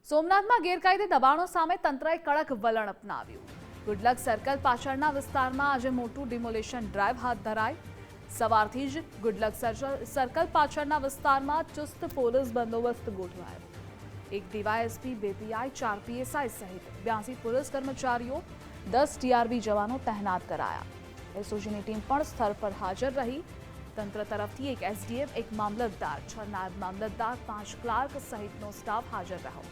સોમનાથમાં ગેરકાયદે દબાણો સામે તંત્રએ કડક વલણ અપનાવ્યું. ગુડલક સર્કલ પાછળના વિસ્તારમાં આજે મોટું ડિમોલેશન ડ્રાઈવ હાથ ધરાઈ. સવારથી જ ગુડલક સર્કલ પાછળના વિસ્તારમાં ચુસ્ત પોલીસ બંદોબસ્ત ગોઠવાયો. એક ડીવાયએસપી, 2 પીઆઈ, 4 પીએસઆઈ સહિત 82 પોલીસ કર્મચારીઓ, 10 ટીઆરબી જવાનો તહેનાત કરાયા. એસઓજીની ટીમ પણ સ્થળ પર હાજર રહી. તંત્ર તરફથી એક એસડીએમ, એક મામલતદાર, 6 નાયબ મામલતદાર, 5 ક્લાર્ક સહિતનો સ્ટાફ હાજર રહ્યો.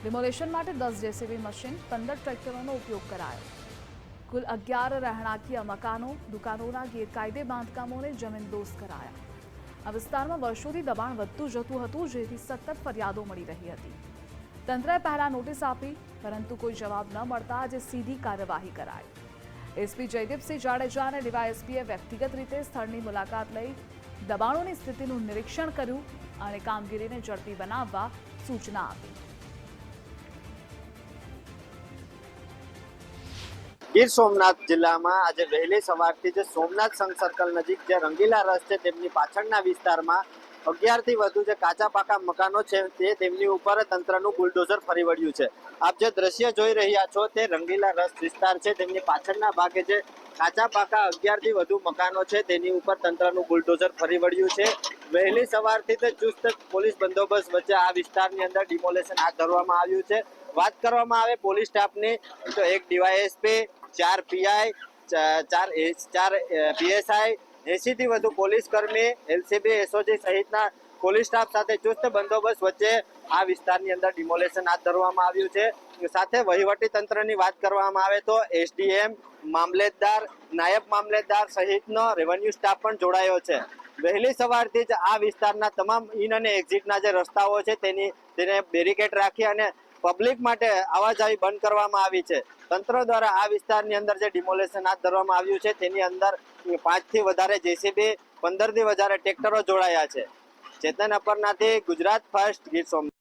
ડિમોલેશન માટે 10 જેસીબી મશીન, 15 ટ્રેક્ટરોનો ઉપયોગ કરાયો. કુલ 11 રહેણાંકીય મકાનો, દુકાનોના ગેરકાયદે બાંધકામોને જમીનદોસ્ત કરાયા. આ વિસ્તારમાં વર્ષોથી દબાણ વધતું જતું હતું, જેથી સતત ફરિયાદો મળી રહી હતી. તંત્રએ પહેલા નોટિસ આપી, પરંતુ કોઈ જવાબ ન મળતા આજે સીધી કાર્યવાહી કરાઈ. એસપી જયદીપસિંહ જાડેજા અને ડીવાયએસપીએ વ્યક્તિગત રીતે સ્થળની મુલાકાત લઈ દબાણોની સ્થિતિનું નિરીક્ષણ કર્યું અને કામગીરીને ઝડપી બનાવવા સૂચના આપી. ગીર સોમનાથ જિલ્લામાં આજે વહેલી સવારથી જે સોમનાથ સંઘ સર્કલ નજીક જે રંગીલા રસ છે તેમની પાછળના વિસ્તારમાં 11 થી વધુ જે કાચા પાકા મકાનો છે તે તેમની ઉપર તંત્રનું બુલડોઝર ફરી વળ્યું છે. આપ જે દ્રશ્ય જોઈ રહ્યા છો તે રંગીલા રસ વિસ્તાર છે. તેમની પાછળના ભાગે જે કાચા પાકા 11 થી વધુ મકાનો છે તેની ઉપર તંત્રનું બુલડોઝર ફરી વળ્યું છે. વહેલી સવારથી જ ચુસ્ત પોલીસ બંદોબસ્ત વચ્ચે આ વિસ્તારની અંદર ડિમોલેશન હાથ ધરવામાં આવ્યું છે. વાત કરવામાં આવે પોલીસ સ્ટાફની તો એક ડીવાયએસપી, 4 પીઆઈ, 4 પીએસઆઈ, 80 થી વધુ પોલીસ કર્મી, એલસીબી, એસઓજી સહિતના પોલીસ સ્ટાફ સાથે ચુસ્ત બંદોબસ્ત વચ્ચે આ વિસ્તારની અંદર ડિમોલેશન હાથ ધરવામાં આવ્યું છે. સાથે વહીવટી તંત્રની વાત કરવામાં આવે તો એસડીએમ, મામલેદાર, નાયબ મામલેદાર સહિતનો રેવન્યુ સ્ટાફ પણ જોડાયો છે. વહેલી સવારથી જ આ વિસ્તારના તમામ ઇન અને એક્ઝિટના જે રસ્તાઓ છે તેને બેરિકેડ રાખી અને પબ્લિક માટે આવાજાવી બંધ કરવામાં આવી છે. તંત્ર દ્વારા આ વિસ્તારની અંદર જે ડિમોલેશન હાથ ધરવામાં આવ્યું છે તેની અંદર 5 થી વધારે જેસીબી, 15 થી વધારે ટ્રેક્ટરો જોડાયા છે. ચેતન અપરનાથી ગુજરાત ફર્સ્ટ, ગીર સોમનાથ.